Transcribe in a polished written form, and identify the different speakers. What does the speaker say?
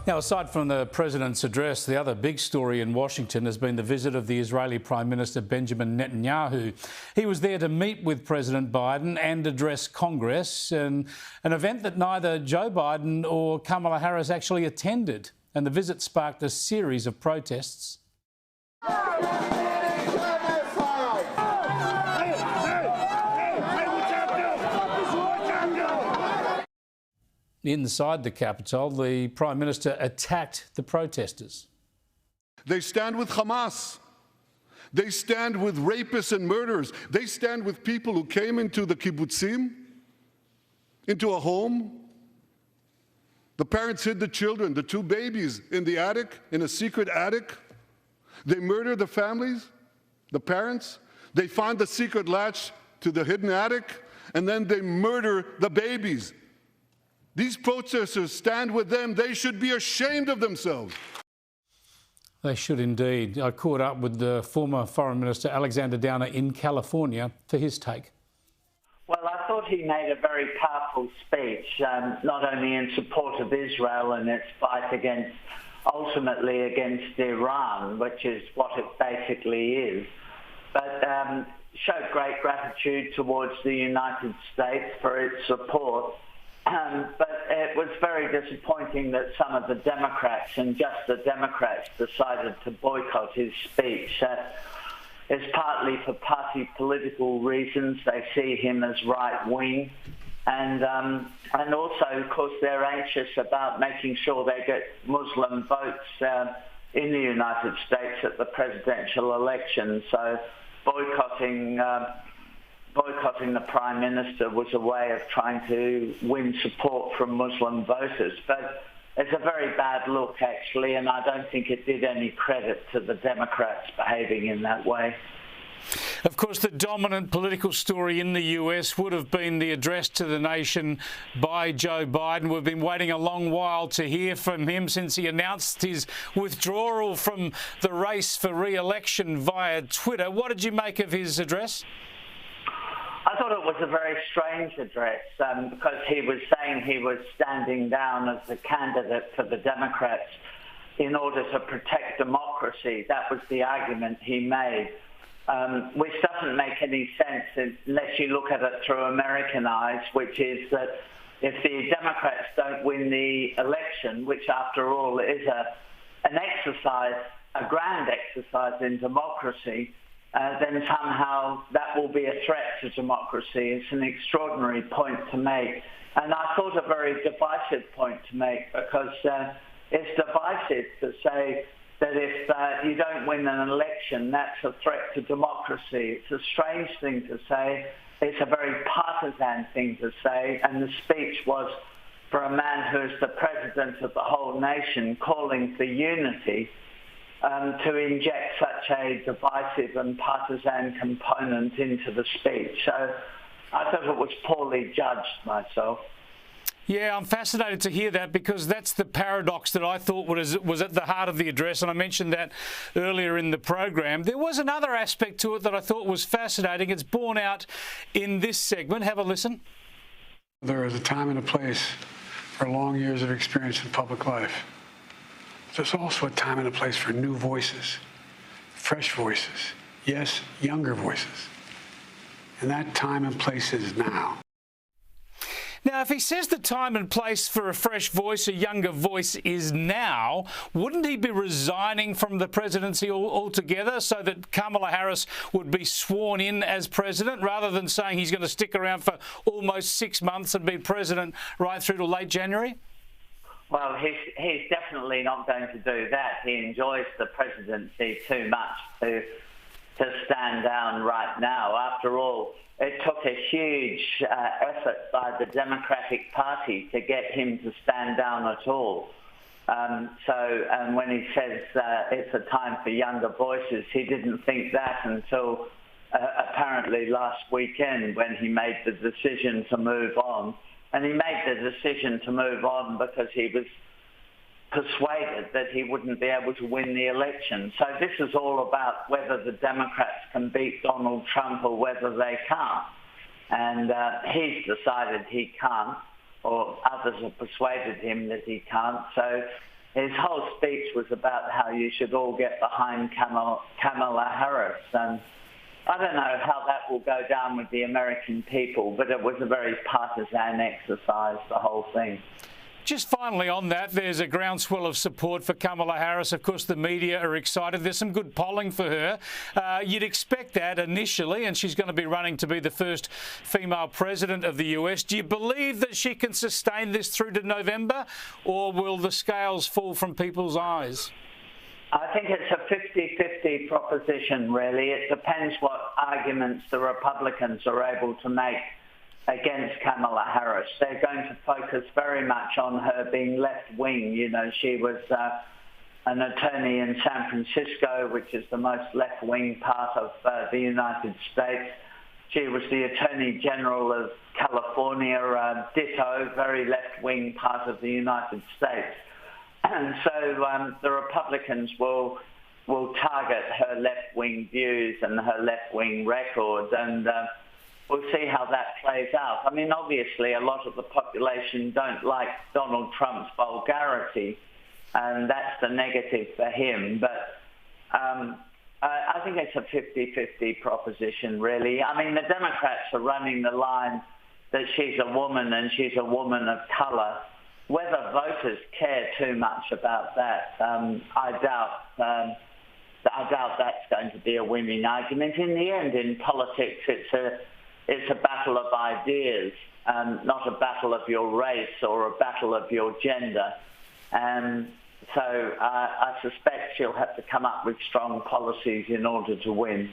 Speaker 1: Now, aside from the President's address, the other big story in Washington has been the visit of the Israeli Prime Minister Benjamin Netanyahu. He was there to meet with President Biden and address Congress, an event that neither Joe Biden or Kamala Harris actually attended. And the visit sparked a series of protests. Inside the Capitol, the Prime Minister attacked the protesters.
Speaker 2: They stand with Hamas. They stand with rapists and murderers. They stand with people who came into the kibbutzim, into a home. The parents hid the children, the two babies, in the attic, in a secret attic. They murdered the families, the parents. They find the secret latch to the hidden attic, and then they murder the babies. These protesters stand with them. They should be ashamed of themselves.
Speaker 1: They should indeed. I caught up with the former Foreign Minister Alexander Downer in California for his take.
Speaker 3: Well, I thought he made a very powerful speech, not only in support of Israel and its fight ultimately against Iran, which is what it basically is, but showed great gratitude towards the United States for its support. But it was very disappointing that some of the Democrats, and just the Democrats, decided to boycott his speech. It's partly for party political reasons. They see him as right-wing. And also, of course, they're anxious about making sure they get Muslim votes in the United States at the presidential election. So boycotting the Prime Minister was a way of trying to win support from Muslim voters. But it's a very bad look, actually, and I don't think it did any credit to the Democrats behaving in that way.
Speaker 1: Of course, the dominant political story in the US would have been the address to the nation by Joe Biden. We've been waiting a long while to hear from him since he announced his withdrawal from the race for re-election via Twitter. What did you make of his address?
Speaker 3: I thought it was a very strange address because he was saying he was standing down as the candidate for the Democrats in order to protect democracy. That was the argument he made, which doesn't make any sense unless you look at it through American eyes, which is that if the Democrats don't win the election, which after all is an exercise, a grand exercise in democracy, then somehow that will be a threat to democracy. It's an extraordinary point to make. And I thought a very divisive point to make because it's divisive to say that if you don't win an election, that's a threat to democracy. It's a strange thing to say. It's a very partisan thing to say. And the speech was for a man who is the president of the whole nation calling for unity. To inject such a divisive and partisan component into the speech. So I thought it was poorly judged myself.
Speaker 1: Yeah, I'm fascinated to hear that because that's the paradox that I thought was at the heart of the address, and I mentioned that earlier in the program. There was another aspect to it that I thought was fascinating. It's borne out in this segment. Have a listen.
Speaker 4: There is a time and a place for long years of experience in public life. There's also a time and a place for new voices, fresh voices, yes, younger voices. And that time and place is now.
Speaker 1: Now, if he says the time and place for a fresh voice, a younger voice is now, wouldn't he be resigning from the presidency altogether so that Kamala Harris would be sworn in as president rather than saying he's going to stick around for almost 6 months and be president right through to late January?
Speaker 3: Well, he's definitely not going to do that. He enjoys the presidency too much to stand down right now. After all, it took a huge effort by the Democratic Party to get him to stand down at all. And when he says it's a time for younger voices, he didn't think that until apparently last weekend when he made the decision to move on. And he made the decision to move on because he was persuaded that he wouldn't be able to win the election. So this is all about whether the Democrats can beat Donald Trump or whether they can't. And he's decided he can't, or others have persuaded him that he can't. So his whole speech was about how you should all get behind Kamala Harris. And I don't know how that will go down with the American people, but it was a very partisan exercise, the whole thing.
Speaker 1: Just finally on that, there's a groundswell of support for Kamala Harris. Of course, the media are excited. There's some good polling for her. You'd expect that initially, and she's going to be running to be the first female president of the US. Do you believe that she can sustain this through to November, or will the scales fall from people's eyes?
Speaker 3: I think it's a 50-50 proposition, really. It depends what arguments the Republicans are able to make against Kamala Harris. They're going to focus very much on her being left-wing. You know, she was an attorney in San Francisco, which is the most left-wing part of the United States. She was the Attorney General of California, ditto, very left-wing part of the United States. And so the Republicans will target her left-wing views and her left-wing record, and we'll see how that plays out. I mean, obviously, a lot of the population don't like Donald Trump's vulgarity, and that's the negative for him. But I think it's a 50-50 proposition, really. I mean, the Democrats are running the line that she's a woman and she's a woman of colour. Whether voters care too much about that, I doubt that's going to be a winning argument. In the end, in politics, it's a battle of ideas, not a battle of your race or a battle of your gender. And so I suspect she'll have to come up with strong policies in order to win.